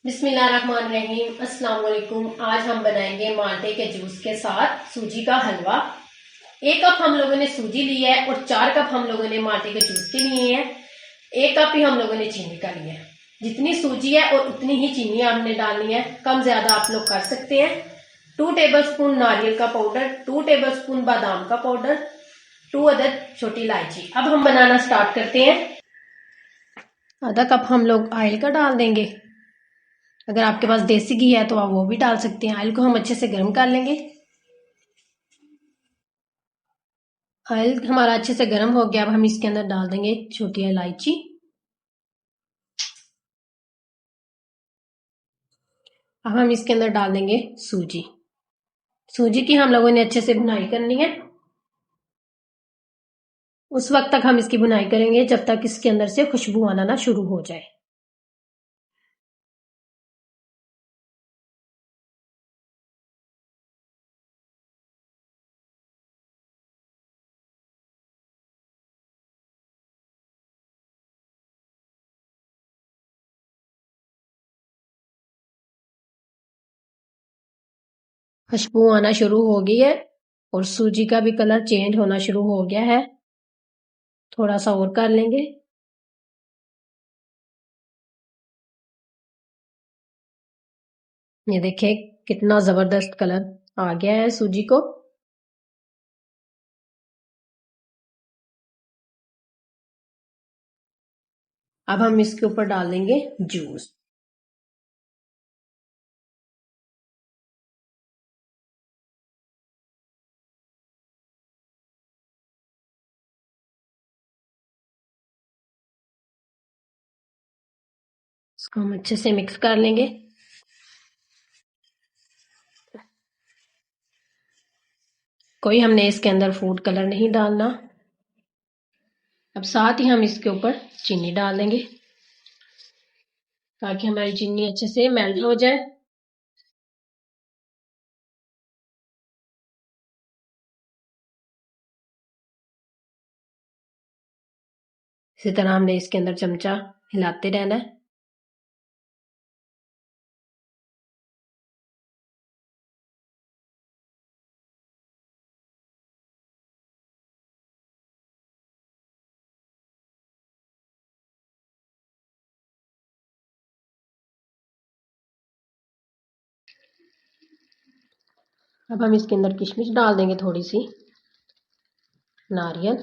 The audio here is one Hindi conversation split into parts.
बिस्मिल्लाहिर्रहमानिर्रहीम। अस्सलाम वालेकुम। आज हम बनाएंगे माल्टे के जूस के साथ सूजी का हलवा। 1 कप हम लोगों ने सूजी ली है और 4 कप हम लोगों ने माल्टे के जूस के लिए हैं। 1 कप ही हम लोगों ने चीनी का लिया है। जितनी सूजी है और उतनी ही चीनी हमने डालनी है, कम ज्यादा आप लोग कर सकते हैं। 2 टेबलस्पून नारियल का पाउडर, 2 टेबलस्पून बादाम का पाउडर, 2 अदद छोटी इलायची। अब हम बनाना स्टार्ट करते हैं। आधा कप हम लोग ऑयल का डाल देंगे। अगर आपके पास देसी घी है तो आप वो भी डाल सकते हैं। ऑयल को हम अच्छे से गर्म कर लेंगे। ऑयल हमारा अच्छे से गर्म हो गया। अब हम इसके अंदर डाल देंगे छोटी इलायची। अब हम इसके अंदर डाल देंगे सूजी। सूजी की हम लोगों ने अच्छे से भुनाई करनी है। उस वक्त तक हम इसकी भुनाई करेंगे जब तक इसके अंदर से खुशबू आना ना शुरू हो जाए। खुशबू आना शुरू हो गई है और सूजी का भी कलर चेंज होना शुरू हो गया है। थोड़ा सा और कर लेंगे। ये देखिए कितना जबरदस्त कलर आ गया है सूजी को। अब हम इसके ऊपर डाल देंगे जूस। इसको हम अच्छे से मिक्स कर लेंगे। कोई हमने इसके अंदर फूड कलर नहीं डालना। अब साथ ही हम इसके ऊपर चीनी डाल देंगे ताकि हमारी चीनी अच्छे से मेल्ट हो जाए। इसी तरह हमने इसके अंदर चमचा हिलाते रहना है। अब हम इसके अंदर किशमिश डाल देंगे, थोड़ी सी नारियल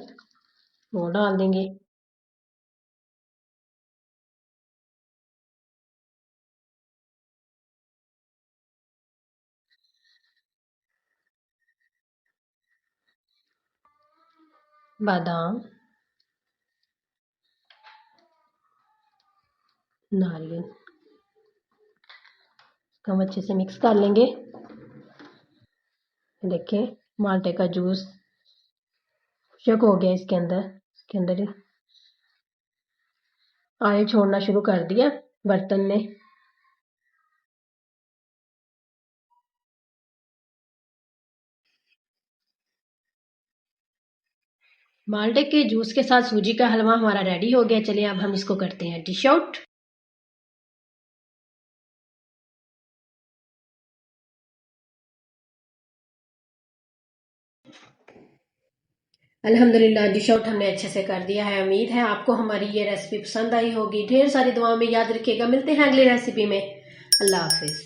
वो डाल देंगे। बादाम, नारियल हम अच्छे से मिक्स कर लेंगे। देखिए माल्टे का जूस शुक हो गया। इसके अंदर ही ऑयल छोड़ना शुरू कर दिया बर्तन ने। माल्टे के जूस के साथ सूजी का हलवा हमारा रेडी हो गया। चलिए अब हम इसको करते हैं डिश आउट। अल्हम्दुलिल्लाह डिश आउट हमने अच्छे से कर दिया है। उम्मीद है आपको हमारी ये रेसिपी पसंद आई होगी। ढेर सारी दुआओं में याद रखिएगा। मिलते हैं अगली रेसिपी में। अल्लाह हाफिज।